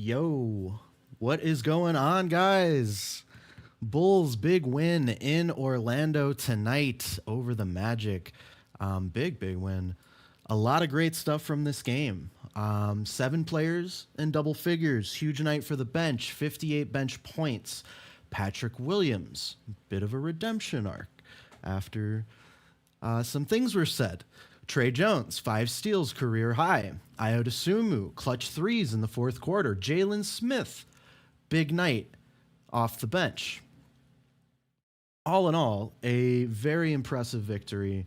Yo, what is going on, guys? Bulls big win in Orlando tonight over the Magic. Big win. A lot of great stuff from this game. 7 players in double figures. Huge night for the bench. 58 bench points. Patrick Williams, bit of a redemption arc after some things were said. Tre Jones, 5 steals, career high. Ayo Dosunmu, clutch threes in the fourth quarter. Jalen Smith, big night off the bench. All in all, a very impressive victory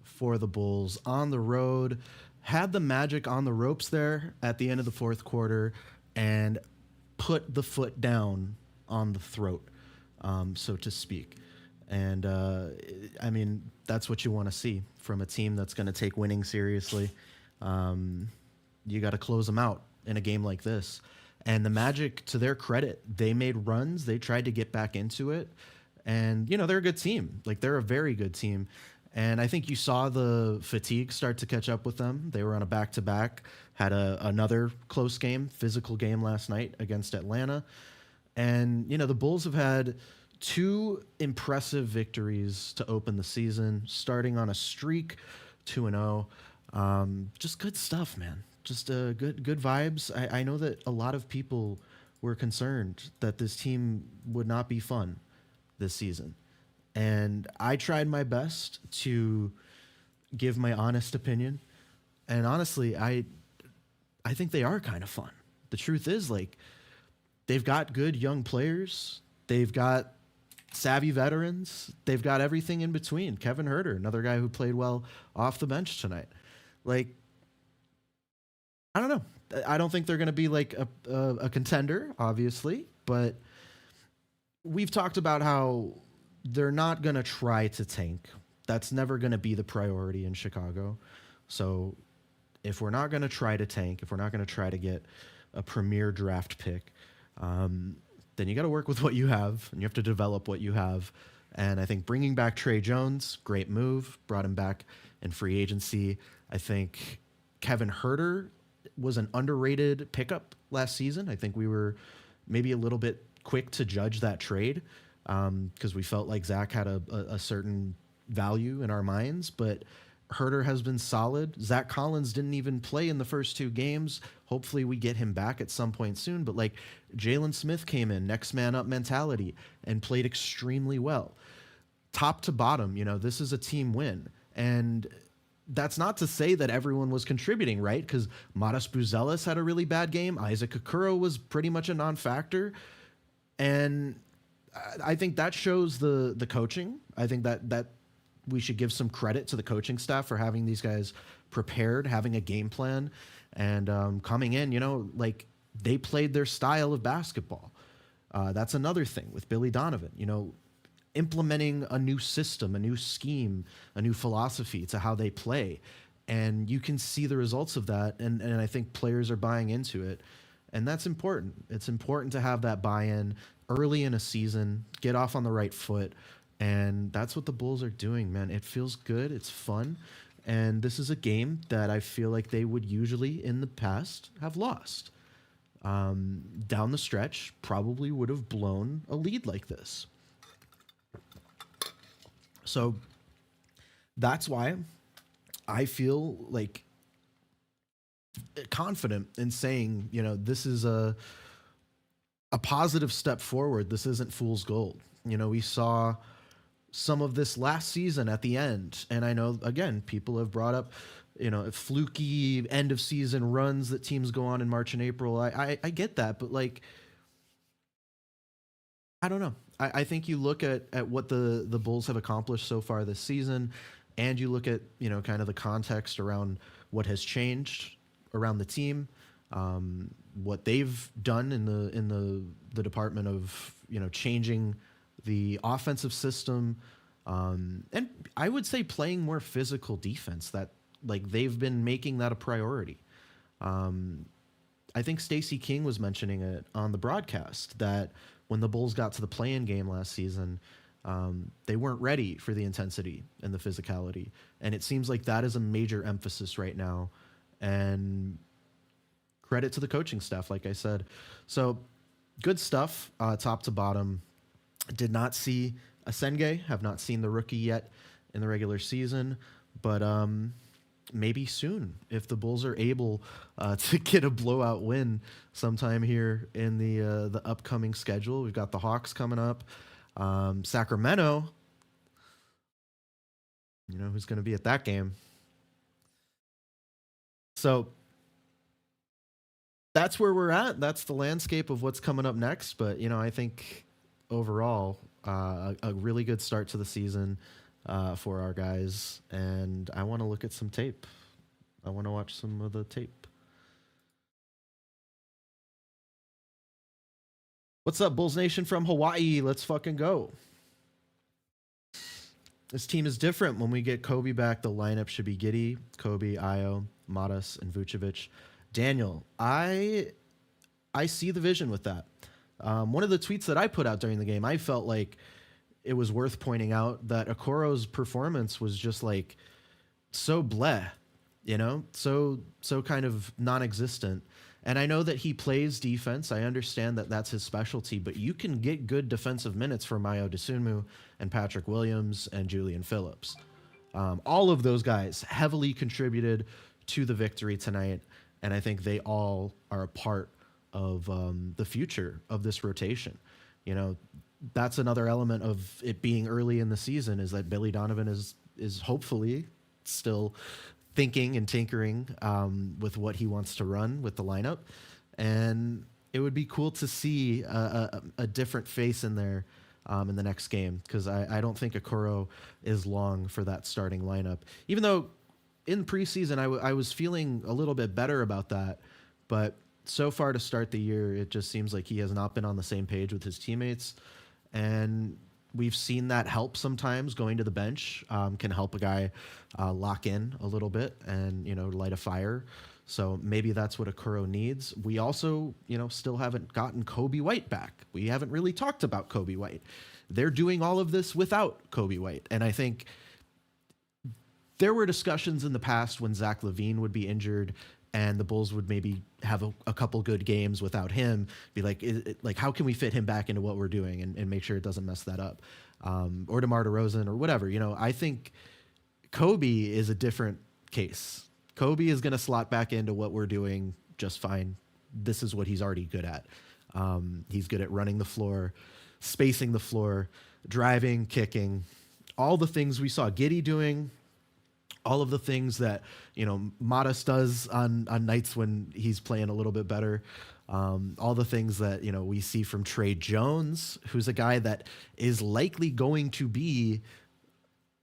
for the Bulls on the road. Had the Magic on the ropes there at the end of the fourth quarter and put the foot down on the throat, so to speak. And, I mean, that's what you want to see from a team that's going to take winning seriously. You got to close them out in a game like this. And the Magic, to their credit, they made runs. They tried to get back into it. And, you know, they're a good team. Like, they're a very good team. And I think you saw the fatigue start to catch up with them. They were on a back-to-back, had another close game, physical game last night against Atlanta. And, you know, the Bulls have had 2 impressive victories to open the season, starting on a streak, 2-0. Just good stuff, man. just good vibes. I know that a lot of people were concerned that this team would not be fun this season, and I tried my best to give my honest opinion. And honestly, I think they are kind of fun. The truth is, like, they've got good young players. They've got savvy veterans. They've got everything in between. Kevin Herter, another guy who played well off the bench tonight. Like, I don't know. I don't think they're going to be like a contender, obviously, but we've talked about how they're not going to try to tank. That's never going to be the priority in Chicago. So if we're not going to try to tank, if we're not going to try to get a premier draft pick, then you got to work with what you have, and you have to develop what you have. And I think bringing back Tre Jones, great move, brought him back in free agency. I think Kevin Herter was an underrated pickup last season. I think we were maybe a little bit quick to judge that trade because we felt like Zach had a certain value in our minds, but Herter has been solid. Zach Collins didn't even play in the first 2 games. Hopefully we get him back at some point soon. But like Jalen Smith came in, next man up mentality, and played extremely well. Top to bottom, this is a team win. And that's not to say that everyone was contributing, right? Because Matas Buzelis had a really bad game. Isaac Okoro was pretty much a non-factor. And I think that shows the coaching. I think that we should give some credit to the coaching staff for having these guys prepared, having a game plan, and coming in, like they played their style of basketball. That's another thing with Billy Donovan, implementing a new system, a new scheme, a new philosophy to how they play. And you can see the results of that. And I think players are buying into it. And that's important. It's important to have that buy-in early in a season, get off on the right foot. And that's what the Bulls are doing, man. It feels good. It's fun. And this is a game that I feel like they would usually, in the past, have lost. Down the stretch, probably would have blown a lead like this. So that's why I feel like confident in saying, this is a positive step forward. This isn't fool's gold. We saw some of this last season at the end. And I know, again, people have brought up, fluky end of season runs that teams go on in March and April. I get that, but like, I don't know. I think you look at what the Bulls have accomplished so far this season, and you look at, kind of the context around what has changed around the team, what they've done in the department of, changing the offensive system, and I would say playing more physical defense. That like they've been making that a priority. I think Stacey King was mentioning it on the broadcast that when the Bulls got to the play-in game last season, they weren't ready for the intensity and the physicality, and it seems like that is a major emphasis right now. And credit to the coaching staff, like I said. So good stuff, top to bottom. Did not see Asenge, have not seen the rookie yet in the regular season, but maybe soon if the Bulls are able to get a blowout win sometime here in the upcoming schedule. We've got the Hawks coming up, Sacramento. Who's going to be at that game. So that's where we're at. That's the landscape of what's coming up next. But, I think overall, a really good start to the season for our guys. And I want to look at some tape. I want to watch some of the tape. What's up, Bulls Nation from Hawaii? Let's fucking go. This team is different. When we get Kobe back, the lineup should be Giddey, Kobe, Io, Matas, and Vucevic. Daniel, I see the vision with that. One of the tweets that I put out during the game, I felt like it was worth pointing out that Okoro's performance was just like so bleh, so kind of non-existent. And I know that he plays defense. I understand that that's his specialty, but you can get good defensive minutes from Mayo Dosunmu and Patrick Williams and Julian Phillips. All of those guys heavily contributed to the victory tonight. And I think they all are a part of the future of this rotation. You know, that's another element of it being early in the season, is that Billy Donovan is hopefully still thinking and tinkering with what he wants to run with the lineup. And it would be cool to see a different face in there in the next game, because I don't think Okoro is long for that starting lineup. Even though in preseason I was feeling a little bit better about that, but so far to start the year, it just seems like he has not been on the same page with his teammates. And we've seen that help sometimes. Going to the bench can help a guy lock in a little bit and, you know, light a fire. So maybe that's what Okoro needs. We also, you know, still haven't gotten Coby White back. We haven't really talked about Coby White. They're doing all of this without Coby White. And I think there were discussions in the past when Zach LaVine would be injured and the Bulls would maybe have a couple good games without him, be like, how can we fit him back into what we're doing and make sure it doesn't mess that up? Or DeMar DeRozan or whatever. You know, I think Coby is a different case. Coby is going to slot back into what we're doing just fine. This is what he's already good at. He's good at running the floor, spacing the floor, driving, kicking, all the things we saw Giddey doing, all of the things that, you know, Modest does on nights when he's playing a little bit better. All the things that, you know, we see from Tre Jones, who's a guy that is likely going to be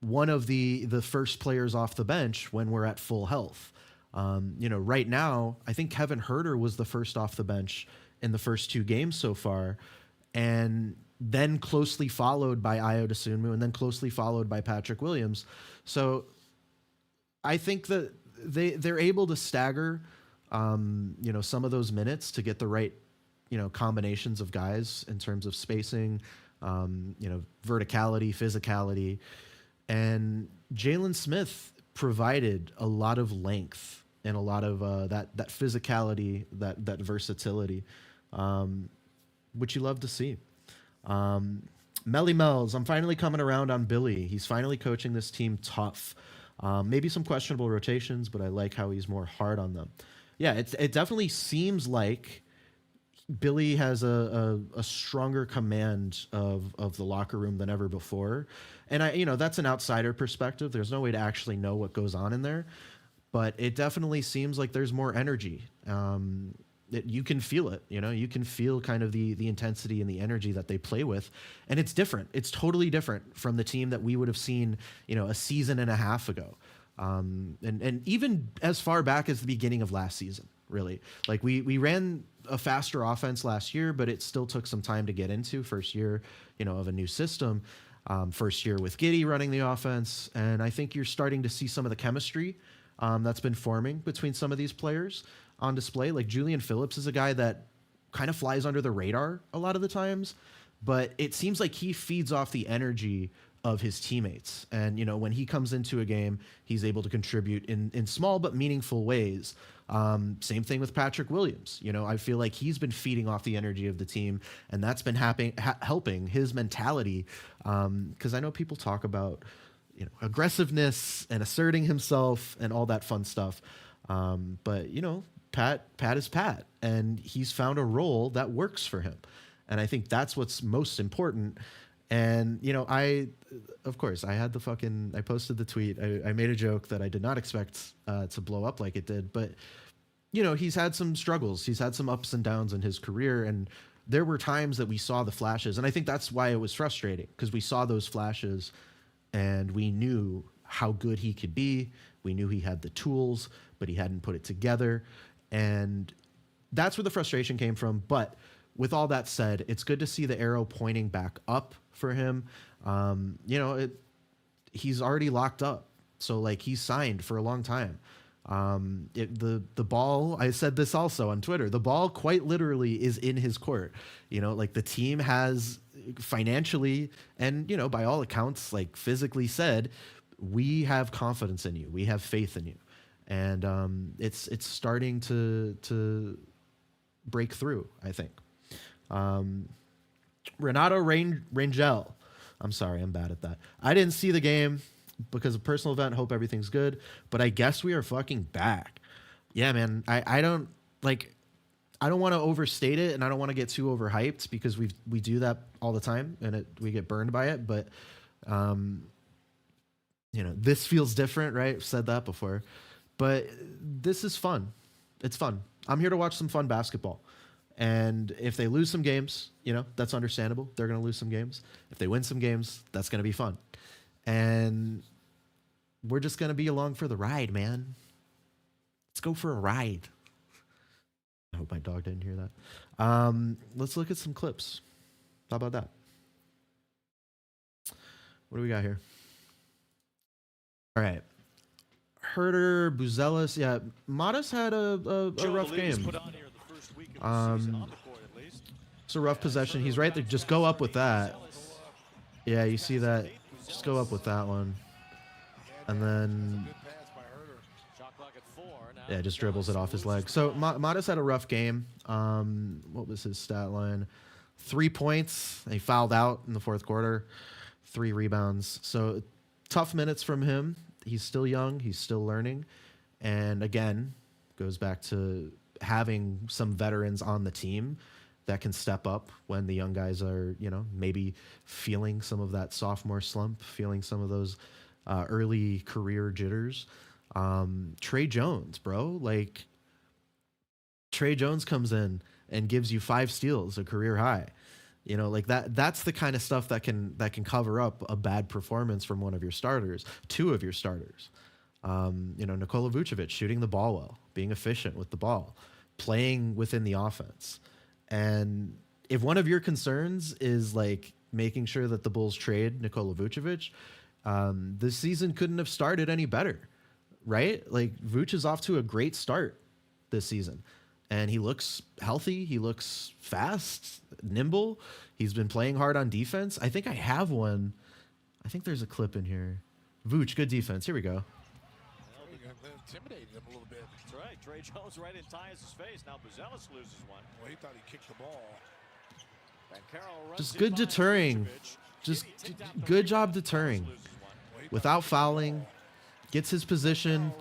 one of the first players off the bench when we're at full health. You know, right now, I think Kevin Huerter was the first off the bench in the first 2 games so far, and then closely followed by Ayo Dosunmu, and then closely followed by Patrick Williams. So I think that they're able to stagger, you know, some of those minutes to get the right, you know, combinations of guys in terms of spacing, you know, verticality, physicality. And Jalen Smith provided a lot of length and a lot of that physicality, that versatility, which you love to see. Melly Mells, I'm finally coming around on Billy. He's finally coaching this team tough. Maybe some questionable rotations, but I like how he's more hard on them. Yeah, it definitely seems like Billy has a stronger command of the locker room than ever before. And you know, that's an outsider perspective. There's no way to actually know what goes on in there, but it definitely seems like there's more energy. You can feel it, you know, you can feel kind of the intensity and the energy that they play with. And it's different. It's totally different from the team that we would have seen, you know, a season and a half ago. And even as far back as the beginning of last season, really. Like we ran a faster offense last year, but it still took some time to get into. First year, you know, of a new system. First year with Giddey running the offense. And I think you're starting to see some of the chemistry that's been forming between some of these players on display. Like Julian Phillips is a guy that kind of flies under the radar a lot of the times, but it seems like he feeds off the energy of his teammates. And, you know, when he comes into a game, he's able to contribute in small but meaningful ways. Same thing with Patrick Williams. You know, I feel like he's been feeding off the energy of the team, and that's been helping his mentality. Because I know people talk about, you know, aggressiveness and asserting himself and all that fun stuff. But, you know, Pat is Pat, and he's found a role that works for him. And I think that's what's most important. And, you know, of course, I posted the tweet. I made a joke that I did not expect to blow up like it did. But, you know, he's had some struggles. He's had some ups and downs in his career. And there were times that we saw the flashes. And I think that's why it was frustrating, because we saw those flashes and we knew how good he could be. We knew he had the tools, but he hadn't put it together. And that's where the frustration came from. But with all that said, it's good to see the arrow pointing back up for him. You know, he's already locked up. So, like, he's signed for a long time. The ball, I said this also on Twitter, the ball quite literally is in his court. You know, like, the team has financially and, you know, by all accounts, like, physically said, we have confidence in you. We have faith in you. And it's starting to break through, I think. Renato Rangel. I'm sorry, I'm bad at that. I didn't see the game because of personal event. Hope everything's good. But I guess we are fucking back. Yeah, man. I don't like. I don't want to overstate it, and I don't want to get too overhyped because we do that all the time, and we get burned by it. But this feels different, right? I've said that before, but this is fun. It's fun. I'm here to watch some fun basketball. And if they lose some games, that's understandable. They're going to lose some games. If they win some games, that's going to be fun. And we're just going to be along for the ride, man. Let's go for a ride. I hope my dog didn't hear that. Let's look at some clips. How about that? What do we got here? All right. Herter, Buzelis. Yeah, Modest had a rough game. It's a rough possession. He's right there. Just go up with that. Yeah, you see that. Just go up with that one. And then... yeah, just dribbles it off his leg. So Modest had a rough game. What was his stat line? 3 points. He fouled out in the fourth quarter. 3 rebounds. So tough minutes from him. He's still young. He's still learning. And again, goes back to having some veterans on the team that can step up when the young guys are, maybe feeling some of that sophomore slump, feeling some of those early career jitters. Tre Jones, bro. Like, Tre Jones comes in and gives you 5 steals, a career high. Like that's the kind of stuff that can cover up a bad performance from one of your starters, 2 of your starters. Nikola Vucevic shooting the ball well, being efficient with the ball, playing within the offense. And if one of your concerns is like making sure that the Bulls trade Nikola Vucevic, this season couldn't have started any better, right? Like, Vuce is off to a great start this season. And he looks healthy. He looks fast, nimble. He's been playing hard on defense. I think I have one. I think there's a clip in here. Vuce, good defense. Here we go. Intimidated him a little bit. That's right. Tre Jones right in Tyus' face. Now Buzelis loses one. Well, he thought he kicked the ball. Just good deterring. Just good job deterring. Without fouling. Gets his position.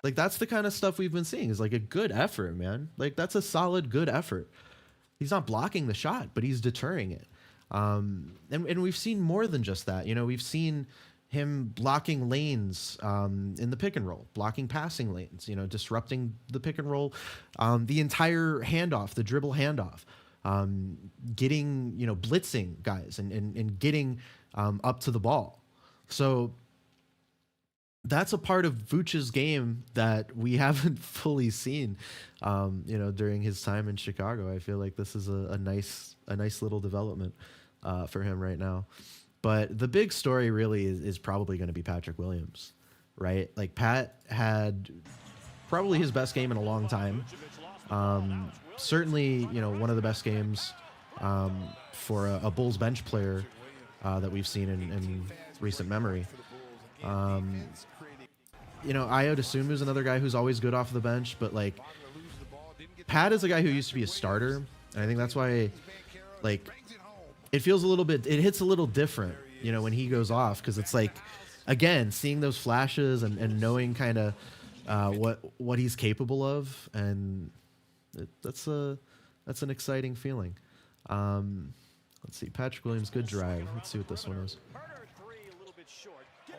Like, that's the kind of stuff we've been seeing, is like a good effort, man. Like, that's a solid, good effort. He's not blocking the shot, but he's deterring it. And we've seen more than just that. We've seen him blocking lanes in the pick and roll, blocking passing lanes, disrupting the pick and roll, the entire handoff, the dribble handoff, getting, blitzing guys and getting up to the ball. So that's a part of Vuce's game that we haven't fully seen, during his time in Chicago. I feel like this is a nice little development for him right now. But the big story really is probably going to be Patrick Williams, right? Like, Pat had probably his best game in a long time. Certainly, one of the best games for a Bulls bench player that we've seen in recent memory. Ayo Dosunmu is another guy who's always good off the bench, but like, Pat is a guy who used to be a starter, and I think that's why, like, it hits a little different, when he goes off, because it's like, again, seeing those flashes and knowing kind of what he's capable of, and that's an exciting feeling. Let's see, Patrick Williams, good drive. Let's see what this one is.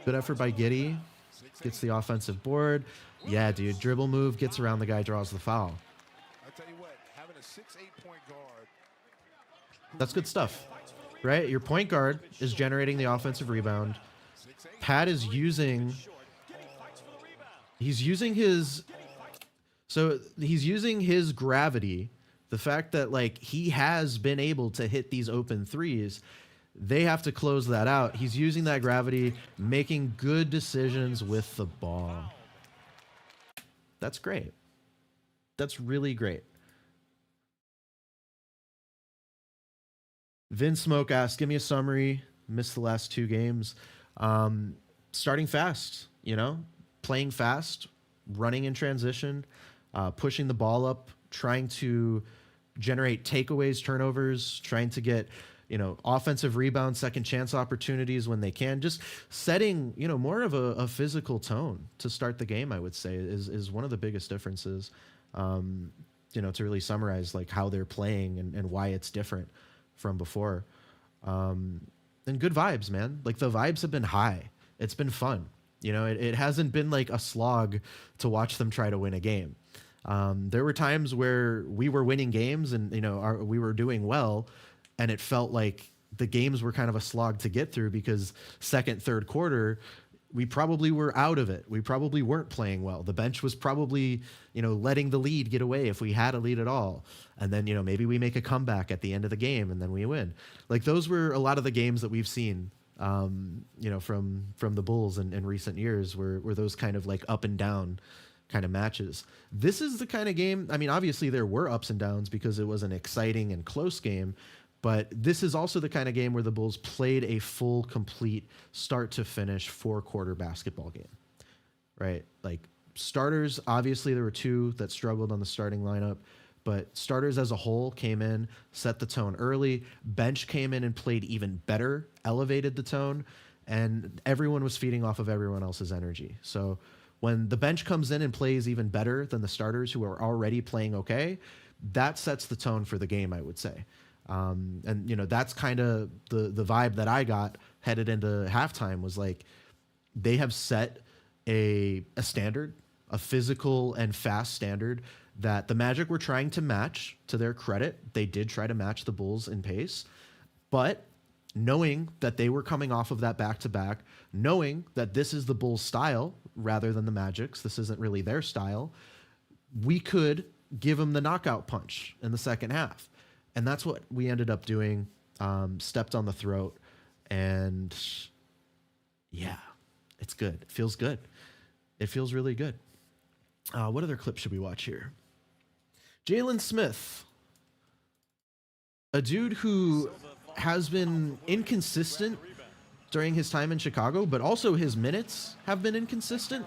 Good effort by Giddey. Gets the offensive board. Yeah, dude. Dribble move, gets around the guy, draws the foul. I tell you what, having a 6'8" point guard. That's good stuff, right? Your point guard is generating the offensive rebound. Pat is using his gravity, the fact that, like, he has been able to hit these open threes. They have to close that out. He's using that gravity, making good decisions with the ball. That's great. That's really great. Vin Smoke asked, give me a summary. Missed the last 2 games. Starting fast, playing fast, running in transition, pushing the ball up, trying to generate takeaways, turnovers, trying to get offensive rebound, second chance opportunities when they can, just setting, more of a physical tone to start the game, I would say is one of the biggest differences, to really summarize like how they're playing and why it's different from before. And good vibes, man. Like the vibes have been high. It's been fun. It hasn't been like a slog to watch them try to win a game. There were times where we were winning games and, we were doing well, and it felt like the games were kind of a slog to get through because second, third quarter, we probably were out of it. We probably weren't playing well. The bench was probably, letting the lead get away if we had a lead at all. And then, maybe we make a comeback at the end of the game and then we win. Like those were a lot of the games that we've seen, from the Bulls in recent years were those kind of like up and down kind of matches. This is the kind of game, I mean, obviously there were ups and downs because it was an exciting and close game, but this is also the kind of game where the Bulls played a full, complete, start to finish 4-quarter basketball game, right? Like starters, obviously there were 2 that struggled on the starting lineup, but starters as a whole came in, set the tone early. Bench came in and played even better, elevated the tone, and everyone was feeding off of everyone else's energy. So when the bench comes in and plays even better than the starters who are already playing okay, that sets the tone for the game, I would say. And that's kind of the vibe that I got headed into halftime was like, they have set a standard, a physical and fast standard that the Magic were trying to match. To their credit, they did try to match the Bulls in pace, but knowing that they were coming off of that back-to-back, knowing that this is the Bulls style rather than the Magic's, this isn't really their style, we could give them the knockout punch in the second half. And that's what we ended up doing, stepped on the throat, and yeah, it's good. It feels good. It feels really good. What other clip should we watch here? Jalen Smith, a dude who has been inconsistent during his time in Chicago, but also his minutes have been inconsistent.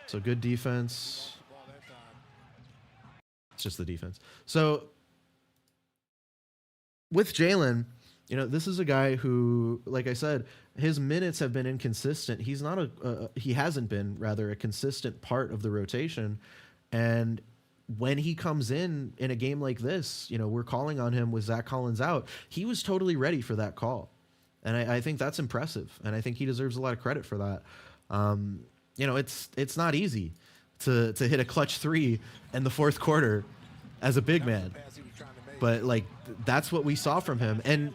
So good defense. It's just the defense. So with Jalen, this is a guy who, like I said, his minutes have been inconsistent. He's not he hasn't been rather a consistent part of the rotation. And when he comes in a game like this, we're calling on him with Zach Collins out. He was totally ready for that call. And I think that's impressive. And I think he deserves a lot of credit for that. It's not easy to hit a clutch 3 in the fourth quarter as a big man. But like, that's what we saw from him. And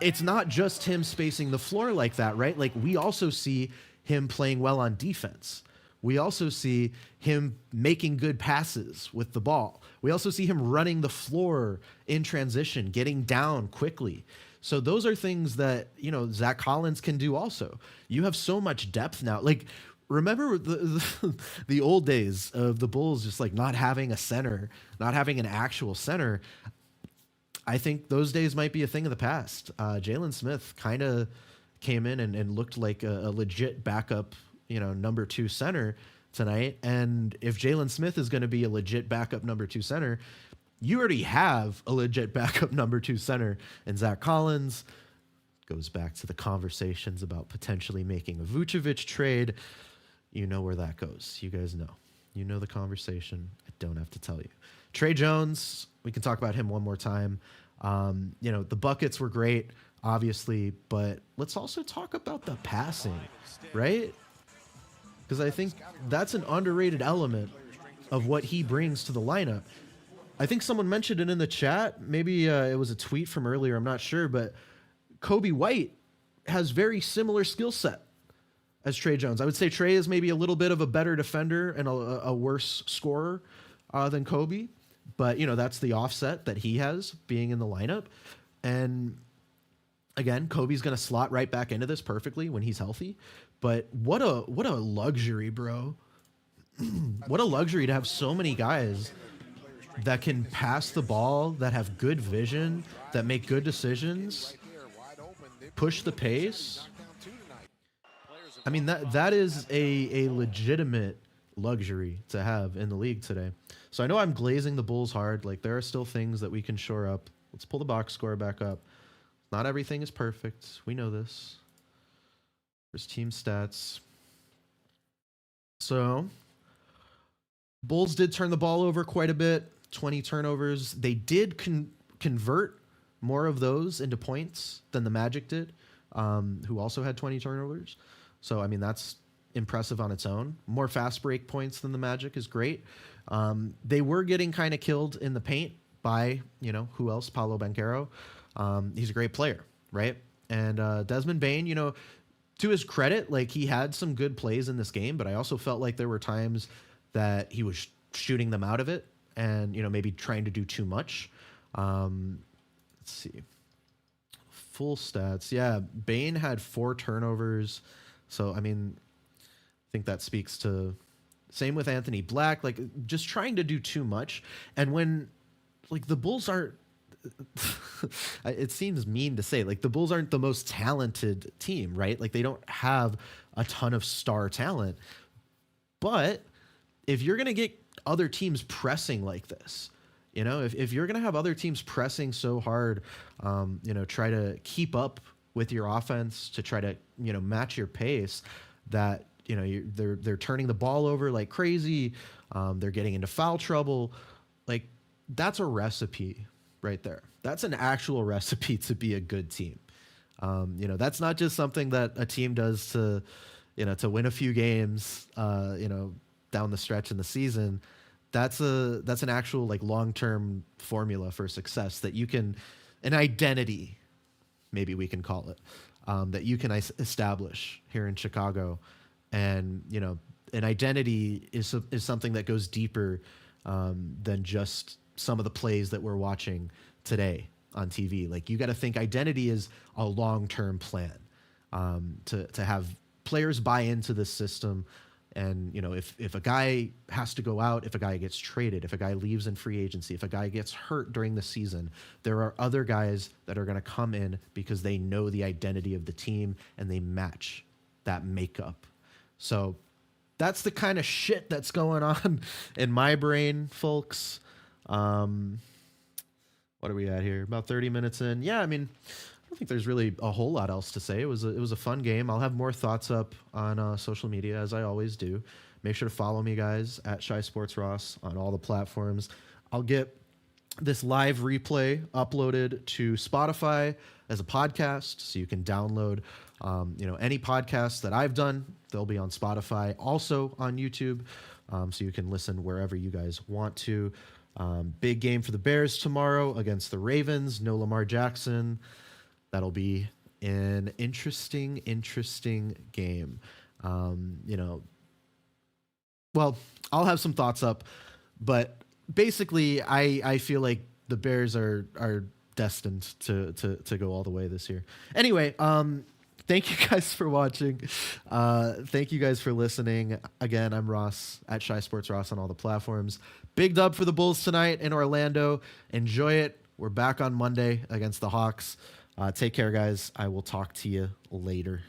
it's not just him spacing the floor like that, right? Like we also see him playing well on defense. We also see him making good passes with the ball. We also see him running the floor in transition, getting down quickly. So those are things that, Zach Collins can do also. You have so much depth now. Like, remember the old days of the Bulls just like not having a center, not having an actual center. I think those days might be a thing of the past. Jalen Smith kind of came in and looked like a legit backup, number 2 center tonight. And if Jalen Smith is going to be a legit backup number 2 center, you already have a legit backup number 2 center in Zach Collins. Goes back to the conversations about potentially making a Vucevic trade. You know where that goes. You guys know. You know the conversation. I don't have to tell you. Tre Jones, we can talk about him one more time. The buckets were great, obviously, but let's also talk about the passing, right? Because I think that's an underrated element of what he brings to the lineup. I think someone mentioned it in the chat. Maybe it was a tweet from earlier. I'm not sure, but Kobe White has very similar skill set as Tre Jones. I would say Tre is maybe a little bit of a better defender and a worse scorer than Kobe. But, that's the offset that he has being in the lineup. And again, Kobe's going to slot right back into this perfectly when he's healthy. But what a luxury, bro. What a luxury to have so many guys that can pass the ball, that have good vision, that make good decisions, push the pace. I mean, that is a legitimate luxury to have in the league today. So I know I'm glazing the Bulls hard. Like, there are still things that we can shore up. Let's pull the box score back up. Not everything is perfect. We know this. There's team stats. So Bulls did turn the ball over quite a bit. 20 turnovers. They did convert more of those into points than the Magic did, who also had 20 turnovers. So, I mean, that's impressive on its own. More fast break points than the Magic is great. They were getting kind of killed in the paint by, you know, who else? Paolo Banchero. He's a great player, right? And Desmond Bane, you know, to his credit, like, he had some good plays in this game, but I also felt like there were times that he was shooting them out of it and, you know, maybe trying to do too much. Let's see. Full stats. Yeah, Bane had 4 turnovers. So, I mean, I think that speaks to... Same with Anthony Black, like, just trying to do too much. And when, like, the Bulls aren't... it seems mean to say, like, the Bulls aren't the most talented team, right? Like, they don't have a ton of star talent. But if you're going to get other teams pressing like this, you know, if you're going to have other teams pressing so hard, you know, try to keep up with your offense, to try to, you know, match your pace, that, you know, they're turning the ball over like crazy. They're getting into foul trouble. Like, that's a recipe right there. That's an actual recipe to be a good team. You know, that's not just something that a team does to, you know, to win a few games, you know, down the stretch in the season. That's an actual, like, long-term formula for success that you can, an identity, maybe we can call it, that you can establish here in Chicago. And, you know, an identity is something that goes deeper than just some of the plays that we're watching today on TV. Like, you got to think identity is a long-term plan, to have players buy into the system. And, you know, if a guy has to go out, if a guy gets traded, if a guy leaves in free agency, if a guy gets hurt during the season, there are other guys that are going to come in because they know the identity of the team and they match that makeup. So that's the kind of shit that's going on in my brain, folks. What are we at here? About 30 minutes in. Yeah, I mean, I don't think there's really a whole lot else to say. It was a fun game. I'll have more thoughts up on social media, as I always do. Make sure to follow me, guys, at Shy Sports Ross on all the platforms. I'll get this live replay uploaded to Spotify as a podcast, so you can download you know, any podcasts that I've done. They'll be on Spotify, also on YouTube, so you can listen wherever you guys want to. Big game for the Bears tomorrow against the Ravens. No Lamar Jackson. That'll be an interesting game. You know, well, I'll have some thoughts up, but basically I feel like the Bears are destined to go all the way this year. Anyway, thank you guys for watching. Thank you guys for listening. Again, I'm Ross at Shy Sports Ross on all the platforms. Big dub for the Bulls tonight in Orlando. Enjoy it. We're back on Monday against the Hawks. Take care, guys. I will talk to you later.